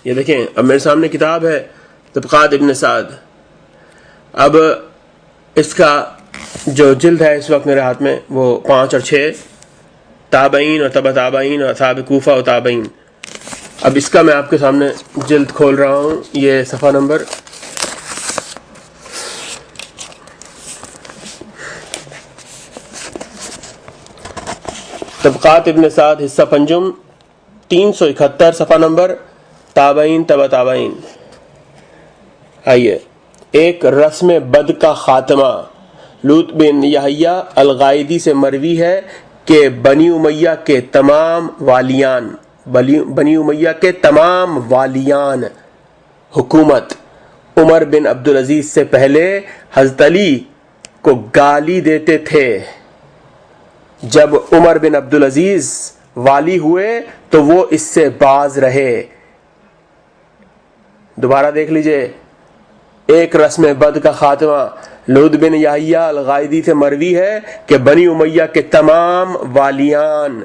یہ دیکھیں اب میرے سامنے کتاب ہے طبقات ابن سعد. اب اس کا جو جلد ہے اس وقت میرے ہاتھ میں وہ 5 اور 6 تابعین اور تبع تابعین اور اصحاب کوفہ و تابعین. اب اس کا میں آپ کے سامنے جلد کھول رہا ہوں. یہ صفحہ نمبر طبقات ابن سعد حصہ پنجم 371 صفحہ نمبر تابعین تبع تابعین. آئیے. ایک رسم بد کا خاتمہ. لوط بن یحییٰ الغائدی سے مروی ہے کہ بنی امیہ کے تمام والیان حکومت عمر بن عبدالعزیز سے پہلے حضرت علی کو گالی دیتے تھے. جب عمر بن عبدالعزیز والی ہوئے تو وہ اس سے باز رہے. دوبارہ دیکھ لیجئے. ایک رسم بد کا خاتمہ. لوط بن یحییٰ الغائدی سے مروی ہے کہ بنی امیہ کے تمام والیان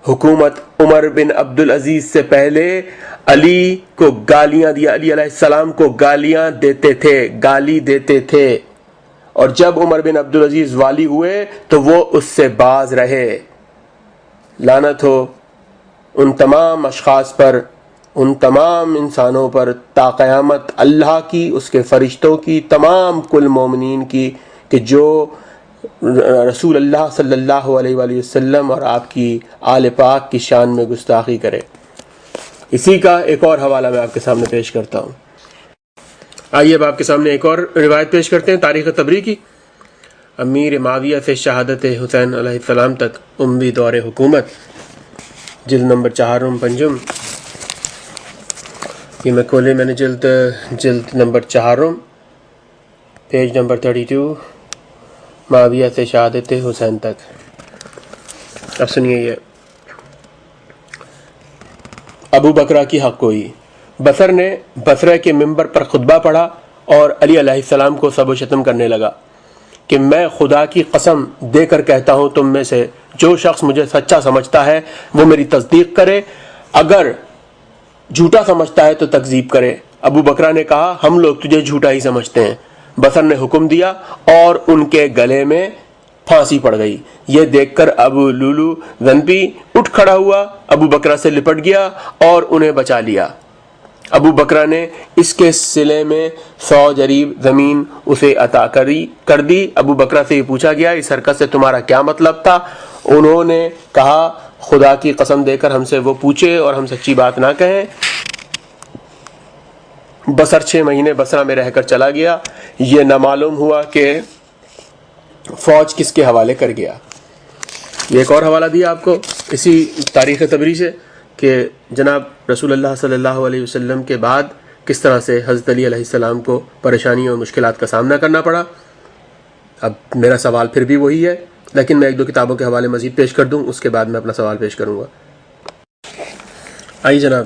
حکومت عمر بن عبدالعزیز سے پہلے علی کو گالیاں دیا، علی علیہ السلام کو گالیاں گالی دیتے تھے. اور جب عمر بن عبدالعزیز والی ہوئے تو وہ اس سے باز رہے. لعنت ہو ان تمام اشخاص پر، ان تمام انسانوں پر تا قیامت، اللہ کی، اس کے فرشتوں کی، تمام کل مومنین کی، کہ جو رسول اللہ صلی اللہ علیہ وآلہ وسلم اور آپ کی آل پاک کی شان میں گستاخی کرے. اسی کا ایک اور حوالہ میں آپ کے سامنے پیش کرتا ہوں. آئیے اب آپ کے سامنے ایک اور روایت پیش کرتے ہیں تاریخ طبری کی. امیر معاویہ سے شہادت حسین علیہ السلام تک اموی دور حکومت، جلد نمبر 4 پنجم. یہ میں کھولے میں نے جلد نمبر 4 پیج نمبر 32 معاویہ سے شہادت حسین تک. اب سنیے. یہ ابو بکرہ کی حق گوئی. بصر نے بصرہ کے ممبر پر خطبہ پڑھا اور علی علیہ السلام کو سب و شتم کرنے لگا کہ میں خدا کی قسم دے کر کہتا ہوں تم میں سے جو شخص مجھے سچا سمجھتا ہے وہ میری تصدیق کرے، اگر جھوٹا سمجھتا ہے تو تکذیب کرے. ابو بکرہ نے کہا ہم لوگ تجھے جھوٹا ہی سمجھتے ہیں. بصر نے حکم دیا اور ان کے گلے میں پھانسی پڑ گئی. یہ دیکھ کر ابو لولو ذنبی اٹھ کھڑا ہوا، ابو بکرہ سے لپٹ گیا اور انہیں بچا لیا. ابو بکرہ نے اس کے صلے میں 100 جریب زمین اسے عطا کر دی. ابو بکرہ سے یہ پوچھا گیا اس حرکت سے تمہارا کیا مطلب تھا؟ انہوں نے کہا خدا کی قسم دے کر ہم سے وہ پوچھے اور ہم سچی بات نہ کہیں. بصر 6 مہینے بصرہ میں رہ کر چلا گیا. یہ نہ معلوم ہوا کہ فوج کس کے حوالے کر گیا. یہ ایک اور حوالہ دیا آپ کو اسی تاریخ طبری سے کہ جناب رسول اللہ صلی اللہ علیہ وسلم کے بعد کس طرح سے حضرت علی علیہ السلام کو پریشانیوں اور مشکلات کا سامنا کرنا پڑا. اب میرا سوال پھر بھی وہی ہے، لیکن میں 1-2 کتابوں کے حوالے مزید پیش کر دوں، اس کے بعد میں اپنا سوال پیش کروں گا. آئیے جناب.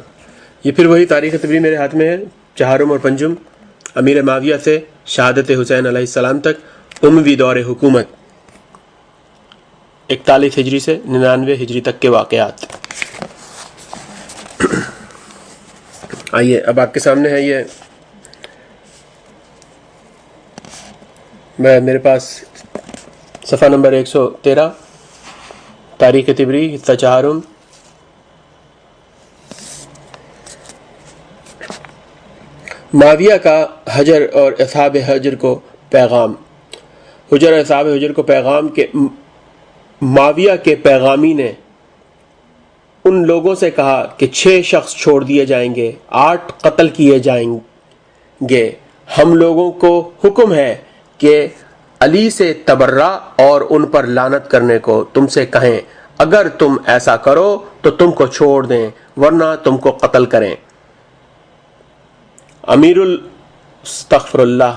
یہ پھر وہی تاریخ طبری میرے ہاتھ میں ہے 4 اور 5 امیر معاویہ سے شہادت حسین علیہ السلام تک اموی دور حکومت 41 ہجری سے 99 ہجری تک کے واقعات. آئیے اب آپ کے سامنے ہے یہ میرے پاس صفحہ نمبر 113 تاریخ طبری حصہ 4 معاویہ کا حجر اور اصحاب حجر کو پیغام. حجر اور اصحاب حجر کو پیغام کہ معاویہ کے پیغامی نے ان لوگوں سے کہا کہ 6 شخص چھوڑ دیے جائیں گے، 8 قتل کیے جائیں گے. ہم لوگوں کو حکم ہے کہ علی سے تبرہ اور ان پر لعنت کرنے کو تم سے کہیں. اگر تم ایسا کرو تو تم کو چھوڑ دیں ورنہ تم کو قتل کریں. استغفر اللہ.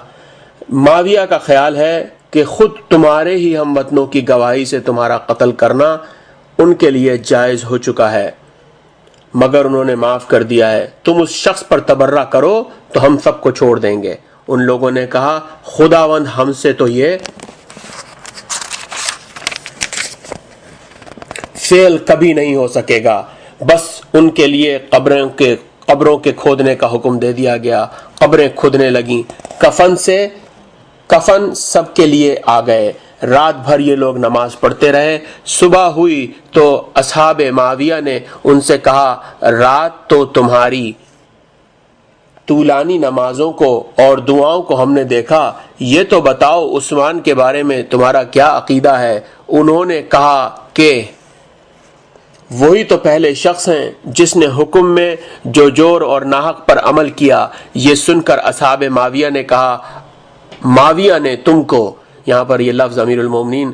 معاویہ کا خیال ہے کہ خود تمہارے ہی ہم وطنوں کی گواہی سے تمہارا قتل کرنا ان کے لیے جائز ہو چکا ہے، مگر انہوں نے معاف کر دیا ہے. تم اس شخص پر تبرہ کرو تو ہم سب کو چھوڑ دیں گے. ان لوگوں نے کہا خداوند ہم سے تو یہ فعل کبھی نہیں ہو سکے گا، بس ان کے لیے قبروں کے کھودنے کا حکم دے دیا گیا، قبریں کھودنے لگیں، کفن سب کے لیے آ گئے۔ رات بھر یہ لوگ نماز پڑھتے رہے۔ صبح ہوئی تو اصحاب معاویہ نے ان سے کہا، رات تو تمہاری طولانی نمازوں کو اور دعاؤں کو ہم نے دیکھا، یہ تو بتاؤ عثمان کے بارے میں تمہارا کیا عقیدہ ہے؟ انہوں نے کہا کہ وہی تو پہلے شخص ہیں جس نے حکم میں جو جور اور ناحق پر عمل کیا۔ یہ سن کر اصحاب معاویہ نے کہا، معاویہ نے تم کو، یہاں پر یہ لفظ امیر المومنین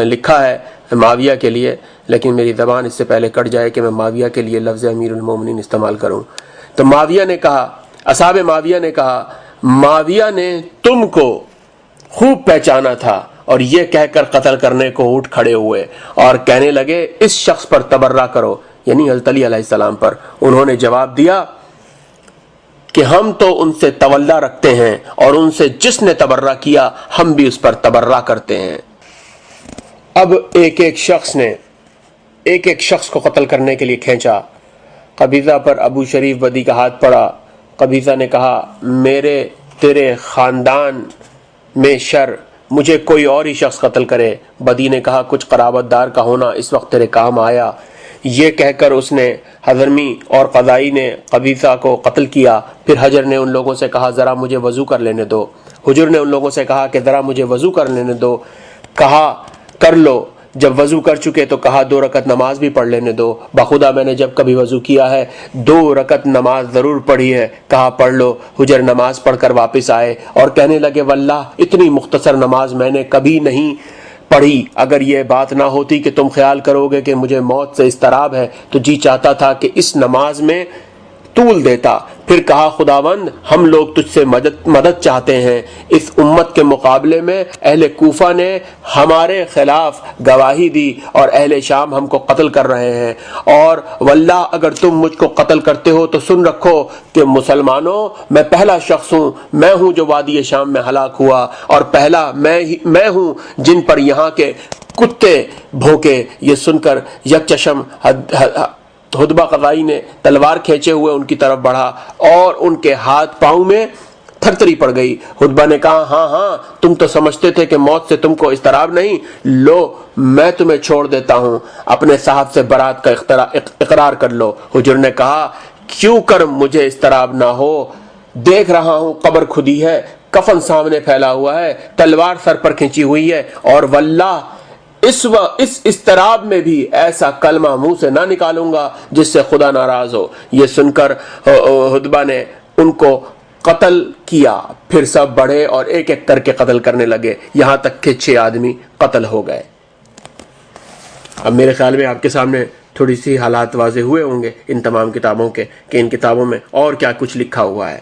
لکھا ہے معاویہ کے لیے، لیکن میری زبان اس سے پہلے کٹ جائے کہ میں معاویہ کے لیے لفظ امیر المومنین استعمال کروں۔ تو معاویہ نے کہا، اصحاب معاویہ نے کہا، معاویہ نے تم کو خوب پہچانا تھا، اور یہ کہہ کر قتل کرنے کو اٹھ کھڑے ہوئے اور کہنے لگے، اس شخص پر تبرہ کرو، یعنی حضرت علی علیہ السلام پر۔ انہوں نے جواب دیا کہ ہم تو ان سے تولا رکھتے ہیں، اور ان سے جس نے تبرہ کیا ہم بھی اس پر تبرہ کرتے ہیں۔ اب ایک ایک شخص کو قتل کرنے کے لیے کھینچا۔ قبیضہ پر ابو شریف بدی کا ہاتھ پڑا۔ قبیضہ نے کہا، میرے تیرے خاندان میں شر، مجھے کوئی اور ہی شخص قتل کرے۔ بدی نے کہا، کچھ قرابت دار کا ہونا اس وقت تیرے کام آیا۔ یہ کہہ کر اس نے حضرمی اور قضائی نے قبیصہ کو قتل کیا۔ پھر حجر نے ان لوگوں سے کہا، ذرا مجھے وضو کر لینے دو۔ حجر نے ان لوگوں سے کہا کہ ذرا مجھے وضو کر لینے دو۔ کہا، کر لو۔ جب وضو کر چکے تو کہا، 2 رکعت نماز بھی پڑھ لینے دو۔ بخدا میں نے جب کبھی وضو کیا ہے 2 رکعت نماز ضرور پڑھی ہے۔ کہا، پڑھ لو۔ حجر نماز پڑھ کر واپس آئے اور کہنے لگے، واللہ اتنی مختصر نماز میں نے کبھی نہیں پڑھی۔ اگر یہ بات نہ ہوتی کہ تم خیال کرو گے کہ مجھے موت سے اضطراب ہے تو جی چاہتا تھا کہ اس نماز میں طول دیتا۔ پھر کہا، خداوند ہم لوگ تجھ سے مدد چاہتے ہیں۔ اس امت کے مقابلے میں اہل کوفہ نے ہمارے خلاف گواہی دی اور اہل شام ہم کو قتل کر رہے ہیں، اور واللہ اگر تم مجھ کو قتل کرتے ہو تو سن رکھو کہ مسلمانوں میں پہلا شخص ہوں، میں ہوں جو وادی شام میں ہلاک ہوا، اور پہلا میں ہوں جن پر یہاں کے کتے بھونکے۔ یہ سن کر یکچشم ہدبہ قضائی نے تلوار کھینچے ہوئے ان کی طرف بڑھا اور ان کے ہاتھ پاؤں میں تھرتھری پڑ گئی۔ ہدبہ نے کہا، ہاں تم تو سمجھتے تھے کہ موت سے تم کو اضطراب نہیں، لو میں تمہیں چھوڑ دیتا ہوں، اپنے صاحب سے برات کا اقرار کر لو۔ حجر نے کہا، کیوں کر مجھے اضطراب نہ ہو، دیکھ رہا ہوں قبر کھدی ہے، کفن سامنے پھیلا ہوا ہے، تلوار سر پر کھینچی ہوئی ہے، اور واللہ اس اضطراب میں بھی ایسا کلمہ منہ سے نہ نکالوں گا جس سے خدا ناراض ہو۔ یہ سن کر ہدبہ نے ان کو قتل کیا۔ پھر سب بڑھے اور ایک ایک کر کے قتل کرنے لگے، یہاں تک کہ 6 آدمی قتل ہو گئے۔ اب میرے خیال میں آپ کے سامنے تھوڑی سی حالات واضح ہوئے ہوں گے ان تمام کتابوں کے، کہ ان کتابوں میں اور کیا کچھ لکھا ہوا ہے۔